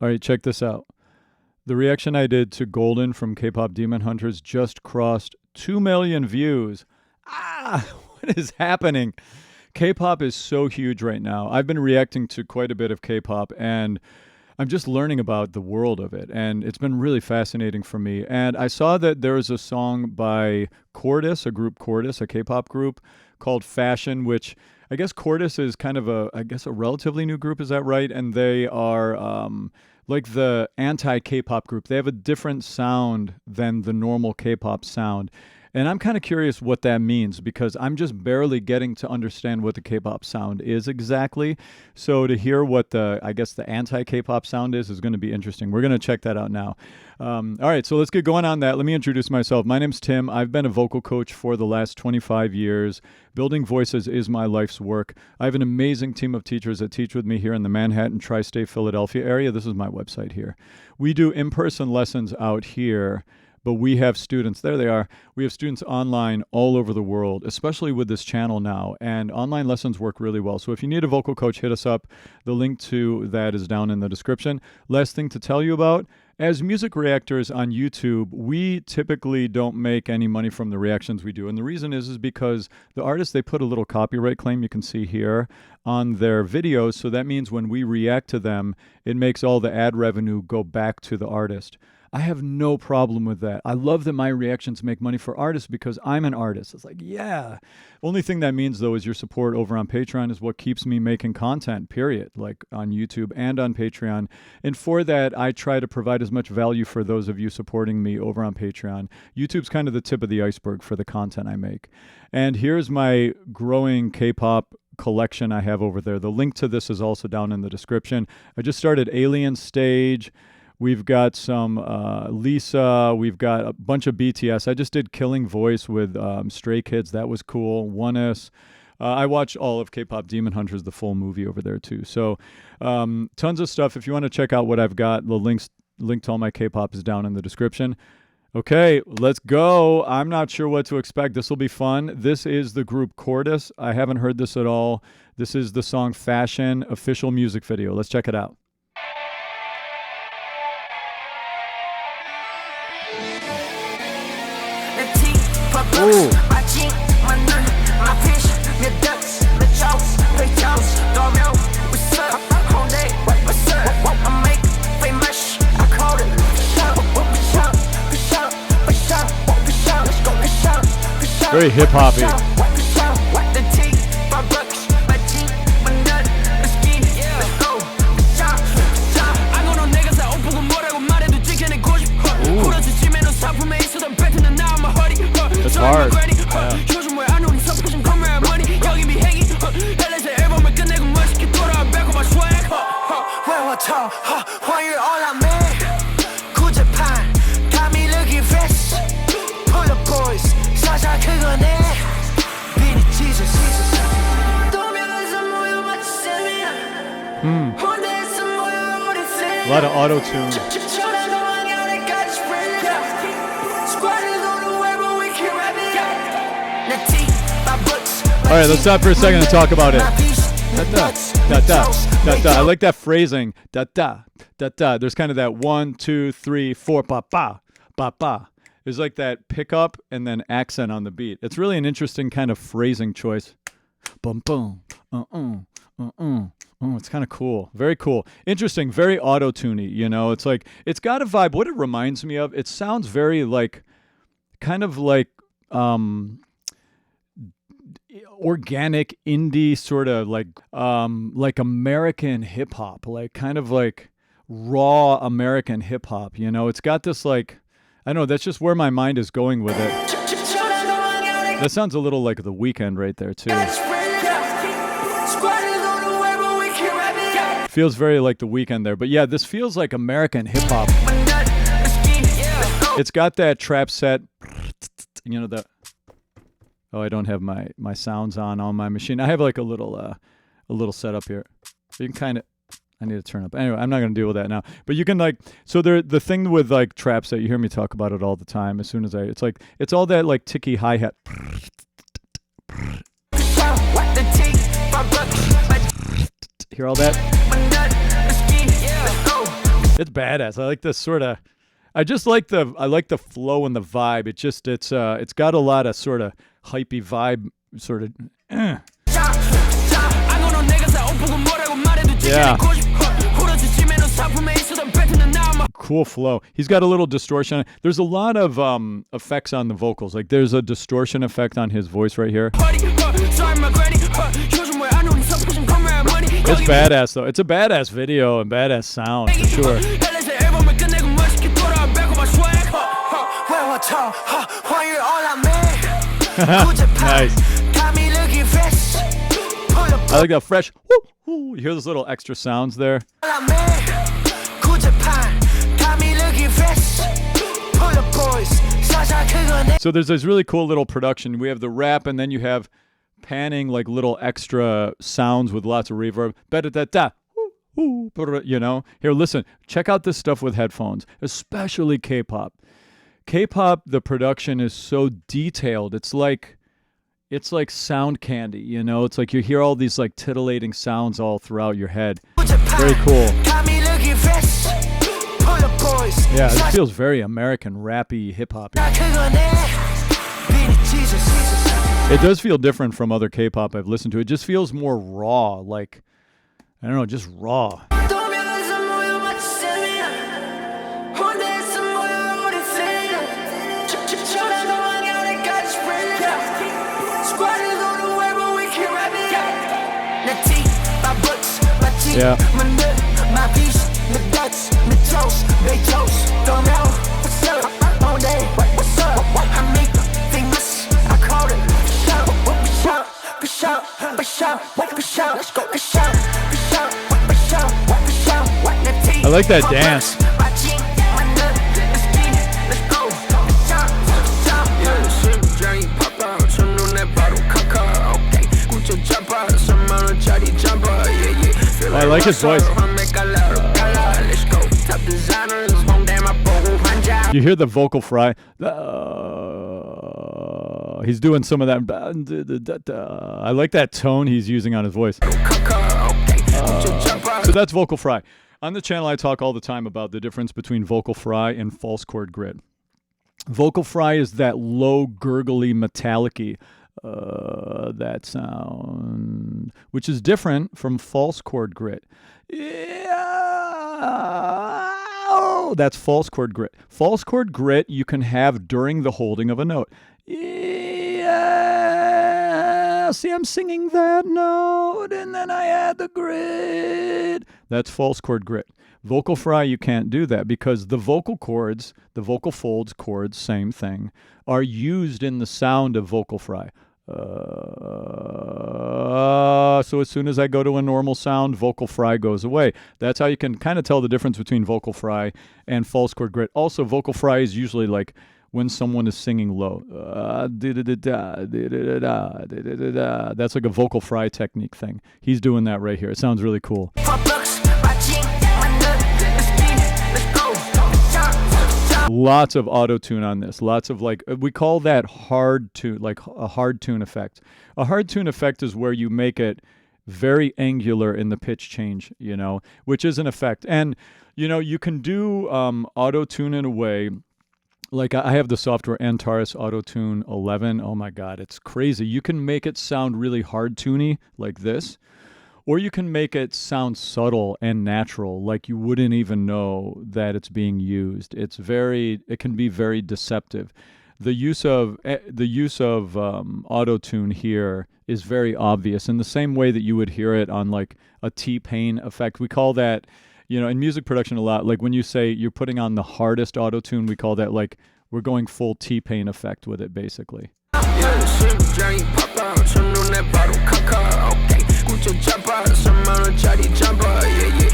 All right, check this out. The reaction I did to Golden from K-Pop Demon Hunters just crossed 2 million views. What is happening? K-pop is so huge right now. I've been reacting to quite a bit of K-pop, and I'm just learning about the world of it, and it's been really fascinating for me. And I saw that there is a song by Cortis, a group Cortis, a K-pop group called Fashion, which I guess Cortis is kind of a relatively new group. Is that right? And they are like the anti-K-pop group. They have a different sound than the normal K-pop sound. And I'm kind of curious what that means because I'm just barely getting to understand what the K-pop sound is exactly. So to hear what the anti-K-pop sound is going to be interesting. We're going to check that out now. All right, so let's get going on that. Let me introduce myself. My name's Tim. I've been a vocal coach for the last 25 years. Building voices is my life's work. I have an amazing team of teachers that teach with me here in the Manhattan, Tri-State, Philadelphia area. This is my website here. We do in-person lessons out here. But we have students, there they are, we have students online all over the world, especially with this channel now, and online lessons work really well. So if you need a vocal coach, hit us up. The link to that is down in the description. Last thing to tell you about, as music reactors on YouTube, we typically don't make any money from the reactions we do. And the reason is because the artists, they put a little copyright claim you can see here on their videos. So that means when we react to them, it makes all the ad revenue go back to the artist. I have no problem with that. I love that my reactions make money for artists because I'm an artist. It's like, yeah. Only thing that means, though, is your support over on Patreon is what keeps me making content, period, like on YouTube and on Patreon. And for that, I try to provide as much value for those of you supporting me over on Patreon. YouTube's kind of the tip of the iceberg for the content I make. And here's my growing K-pop collection I have over there. The link to this is also down in the description. I just started Alien Stage. We've got some Lisa. We've got a bunch of BTS. I just did Killing Voice with Stray Kids. That was cool. 1S. I watched all of K-Pop Demon Hunters, the full movie over there too. So tons of stuff. If you want to check out what I've got, the link to all my K-pop is down in the description. Okay, let's go. I'm not sure what to expect. This will be fun. This is the group Cortis. I haven't heard this at all. This is the song Fashion official music video. Let's check it out. Ooh. Very hip-hoppy. It's hard. A lot of auto-tune. All right, let's stop for a second and talk about it. Da da da da da da. I like that phrasing. Da da da da. There's kind of that 1, 2, 3, 4, ba ba ba ba. There's like that pickup and then accent on the beat. It's really an interesting kind of phrasing choice. Boom boom. It's kind of cool. Very cool. Interesting. Very auto-tuney. You know, it's like it's got a vibe. What it reminds me of, it sounds very like, kind of like. Organic indie sort of like American hip hop, like kind of like raw American hip hop, you know. It's got this like, I don't know, that's just where my mind is going with it. That sounds a little like The Weeknd right there too. Feels very like The Weeknd there, but yeah, this feels like American hip hop. It's got that trap set, you know, the. Oh, I don't have my sounds on my machine. I have like a little setup here. You can kind of, I need to turn up. Anyway, I'm not going to deal with that now. But you can like, so the thing with like traps that you hear me talk about it all the time. As soon as it's like, it's all that like ticky hi-hat. Hear all that? It's badass. I like this sort of. I like the flow and the vibe. It's got a lot of sort of hypey vibe, sort of. Yeah. Cool flow. He's got a little distortion. There's a lot of effects on the vocals. Like there's a distortion effect on his voice right here. It's badass though. It's a badass video and badass sound for sure. Nice. I like that fresh. Woo, woo. You hear those little extra sounds there. So there's this really cool little production. We have the rap, and then you have panning, like little extra sounds with lots of reverb. You know? Here, listen. Check out this stuff with headphones, especially K-pop. K-pop, the production is so detailed. It's like sound candy, you know? It's like you hear all these like titillating sounds all throughout your head. Very cool. Yeah, this feels very American, rappy, hip-hop. It does feel different from other K-pop I've listened to. It just feels more raw, like, I don't know, just raw. Yeah. I like that dance. I like his voice. You hear the vocal fry. He's doing some of that. I like that tone he's using on his voice. So that's vocal fry. On the channel, I talk all the time about the difference between vocal fry and false chord grit. Vocal fry is that low, gurgly, metallic-y, that sound, which is different from false chord grit. Yeah, that's false chord grit. False chord grit you can have during the holding of a note. Yeah, see, I'm singing that note, and then I add the grit. That's false chord grit. Vocal fry, you can't do that because the vocal cords, the vocal folds chords, same thing, are used in the sound of vocal fry. So as soon as I go to a normal sound, vocal fry goes away. That's how you can kind of tell the difference between vocal fry and false chord grit. Also, vocal fry is usually like when someone is singing low. That's like a vocal fry technique thing. He's doing that right here. It sounds really cool. Lots of auto-tune on this. Lots of like, we call that hard tune, like a hard tune effect. A hard tune effect is where you make it very angular in the pitch change, you know, which is an effect. And, you know, you can do auto-tune in a way, like I have the software Antares Auto-Tune 11. Oh my God, it's crazy. You can make it sound really hard-tuney like this, or you can make it sound subtle and natural, like you wouldn't even know that it's being used. It can be very deceptive. The use of auto-tune here is very obvious in the same way that you would hear it on like a T-Pain effect. We call that, you know, in music production a lot, like when you say you're putting on the hardest auto-tune, we call that like we're going full T-Pain effect with it, basically.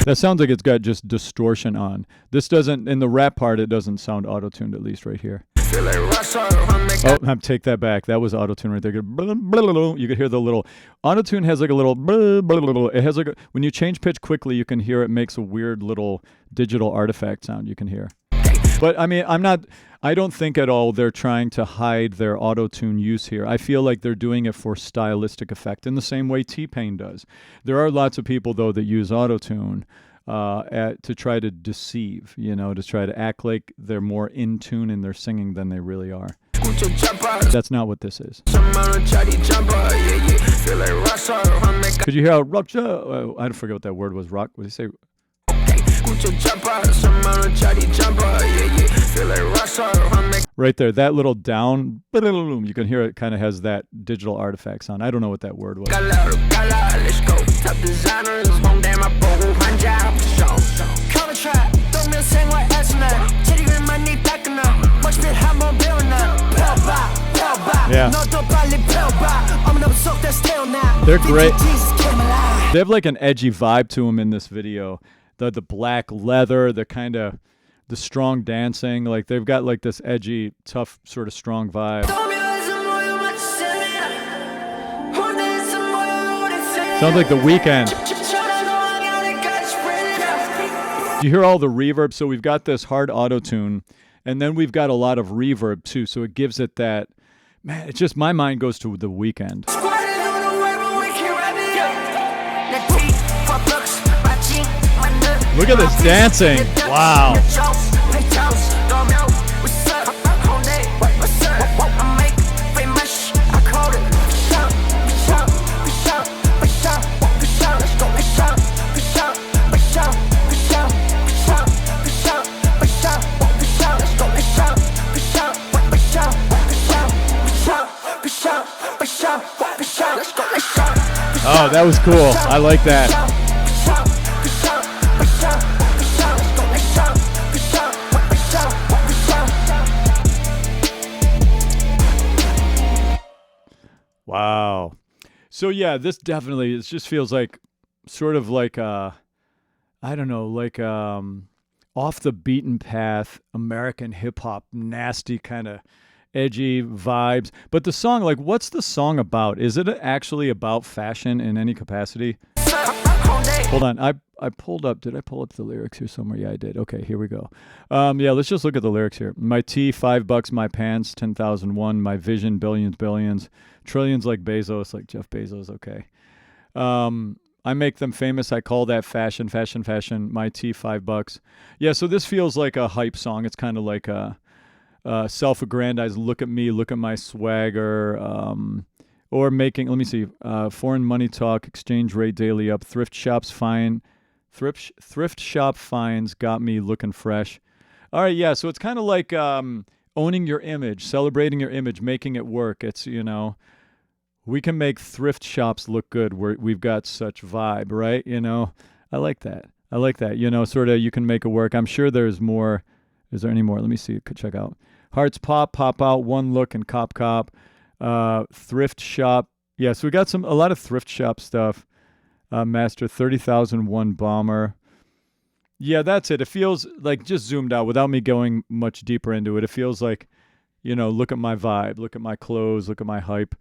That sounds like it's got just distortion on. This doesn't, in the rap part, it doesn't sound auto-tuned, at least right here. Oh, take that back. That was auto-tune right there. You could hear the little, auto-tune has like a little, it has like, when you change pitch quickly, you can hear it makes a weird little digital artifact sound you can hear. But I mean, I don't think at all they're trying to hide their auto-tune use here. I feel like they're doing it for stylistic effect in the same way T-Pain does. There are lots of people, though, that use auto-tune to try to deceive, to try to act like they're more in tune in their singing than they really are. That's not what this is. Could you hear how rock? I forget what that word was. Rock. What did he say? Right there, that little down, you can hear it kind of has that digital artifact sound. I don't know what that word was. Yeah. They're great. They have like an edgy vibe to them in this video. The black leather, the strong dancing, like they've got like this edgy, tough, sort of strong vibe. Sounds like The Weeknd. You hear all the reverb? So we've got this hard auto-tune, and then we've got a lot of reverb too, so it gives it that, man, it's just, my mind goes to The Weeknd. Look at this dancing. Wow. Oh, that was cool. I like that. Wow. So yeah, this definitely, it just feels like sort of like I don't know, like off the beaten path American hip hop, nasty kind of edgy vibes. But the song, like, what's the song about? Is it actually about fashion in any capacity? Hold on, I pulled up. Did I pull up the lyrics here somewhere? Yeah, I did. Okay, here we go. Yeah, let's just look at the lyrics here. My tea, $5, my pants, 10,001. My vision, billions, billions, trillions like Bezos, like Jeff Bezos. Okay. I make them famous. I call that fashion, fashion, fashion. My tea, $5. Yeah, so this feels like a hype song. It's kind of like a self-aggrandized. Look at me, look at my swagger. Or making, let me see, foreign money talk, exchange rate daily up, thrift shop finds got me looking fresh. All right, yeah, so it's kind of like owning your image, celebrating your image, making it work. It's, we can make thrift shops look good. We've got such vibe, right? I like that. Sort of you can make it work. I'm sure there's more. Is there any more? Let me see. Check out. Hearts pop out, one look, and cop. Thrift shop. Yeah, so we got a lot of thrift shop stuff. Master 30,001 bomber. Yeah, that's it. It feels like, just zoomed out without me going much deeper into it, it feels like, look at my vibe, look at my clothes, look at my hype.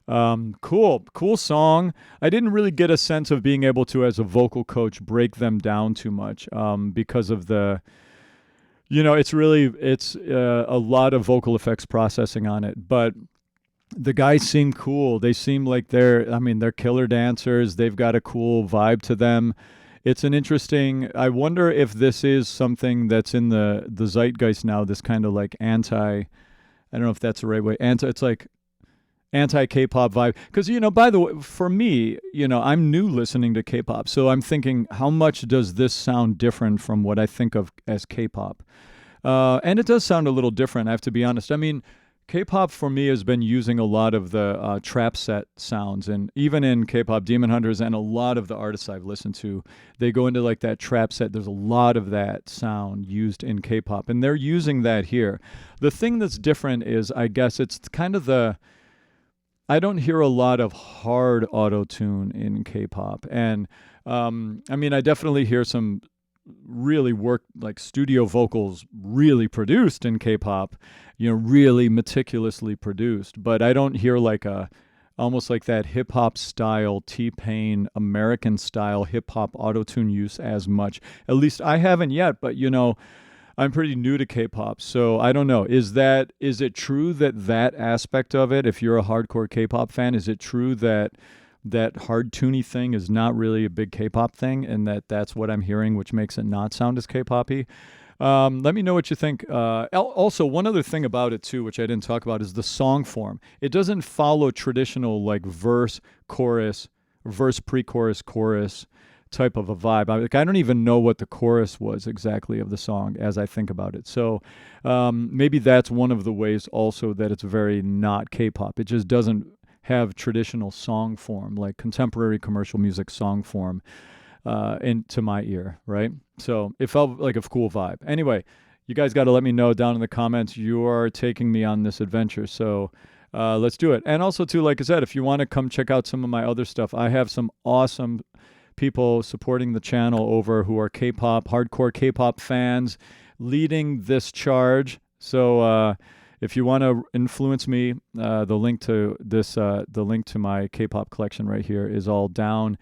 Cool song. I didn't really get a sense of being able to, as a vocal coach, break them down too much because of the, it's a lot of vocal effects processing on it, but the guys seem cool. They seem like they're killer dancers. They've got a cool vibe to them. It's an interesting, I wonder if this is something that's in the zeitgeist now, this kind of like I don't know if that's the right way, it's like anti-K-pop vibe. Because, by the way, for me, I'm new listening to K-pop. So I'm thinking, how much does this sound different from what I think of as K-pop? And it does sound a little different, I have to be honest. I mean, K-pop for me has been using a lot of the trap set sounds, and even in K-pop Demon Hunters and a lot of the artists I've listened to, they go into like that trap set. There's a lot of that sound used in K-pop, and they're using that here. The thing that's different is, I guess, it's kind of I don't hear a lot of hard auto-tune in K-pop, and I definitely hear some really like studio vocals really produced in K-pop, really meticulously produced, but I don't hear like almost like that hip-hop style T-Pain American style hip-hop auto-tune use as much. At least I haven't yet, but I'm pretty new to K-pop, so I don't know. Is it true that aspect of it, if you're a hardcore K-pop fan, is it true that that hard toony thing is not really a big K-pop thing, and that's what I'm hearing, which makes it not sound as K-poppy. Let me know what you think. Also, one other thing about it too, which I didn't talk about, is the song form. It doesn't follow traditional like verse, chorus, verse, pre-chorus, chorus type of a vibe. I don't even know what the chorus was exactly of the song as I think about it. So maybe that's one of the ways also that it's very not K-pop. It just doesn't have traditional song form, like contemporary commercial music song form into my ear, right? So it felt like a cool vibe. Anyway, you guys got to let me know down in the comments you are taking me on this adventure. So let's do it. And also, too, like I said, if you want to come check out some of my other stuff, I have some awesome people supporting the channel over who are K-pop, hardcore K-pop fans, leading this charge. So if you want to influence me, the link to my K-pop collection right here is all down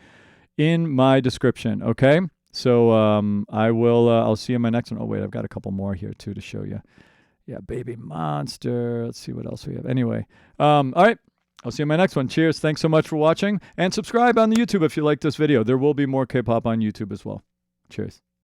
in my description. Okay, so I'll see you in my next one. Oh wait, I've got a couple more here too to show you. Yeah, Baby Monster. Let's see what else we have. Anyway, all right. I'll see you in my next one. Cheers. Thanks so much for watching. And subscribe on the YouTube if you like this video. There will be more K-pop on YouTube as well. Cheers.